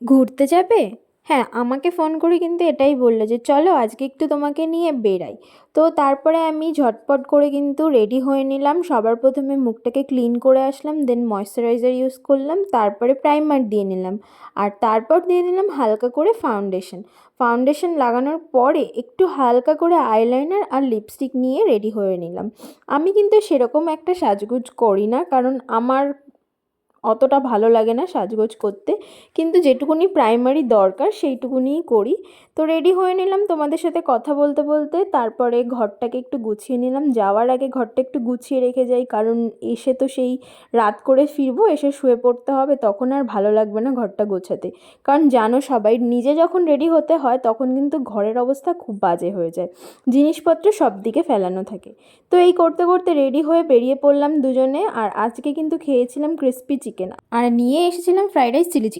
ঘুরতে যাবে? হ্যাঁ, আমাকে ফোন করে কিন্তু এটাই বলল যে চলো আজকে একটু তোমাকে নিয়ে বেরাই। তো তারপরে আমি ঝটপট করে কিন্তু রেডি হয়ে নিলাম। সবার প্রথমে মুখটাকে ক্লিন করে আসলাম, দেন ময়শ্চারাইজার ইউজ করলাম, তারপরে প্রাইমার দিয়ে নিলাম, আর তারপর দিয়ে নিলাম হালকা করে ফাউন্ডেশন। ফাউন্ডেশন লাগানোর পরে একটু হালকা করে আইলাইনার আর লিপস্টিক নিয়ে রেডি হয়ে নিলাম। আমি কিন্তু সেরকম একটা সাজগোজ করি না, কারণ আমার অতটা ভালো লাগে না সাজগোজ করতে, কিন্তু যেটুকুনি প্রাইমারি দরকার সেইটুকুনিই করি। তো রেডি হয়ে নিলাম তোমাদের সাথে কথা বলতে বলতে, তারপরে ঘরটাকে একটু গুছিয়ে নিলাম। যাওয়ার আগে ঘরটা একটু গুছিয়ে রেখে যাই, কারণ এসে তো সেই রাত করে ফিরবো, এসে শুয়ে পড়তে হবে, তখন আর ভালো লাগবে না ঘরটা গোছাতে। কারণ জানো সবাই, নিজে যখন রেডি হতে হয় তখন কিন্তু ঘরের অবস্থা খুব বাজে হয়ে যায়, জিনিসপত্র সব দিকে ফেলানো থাকে। তো এই করতে করতে রেডি হয়ে বেরিয়ে পড়লাম দুজনে। আর আজকে কিন্তু খেয়েছিলাম ক্রিস্পি চিকেন, আর নিয়ে এসেছিলাম ফ্রাইড রাইস চিলি চিকেন।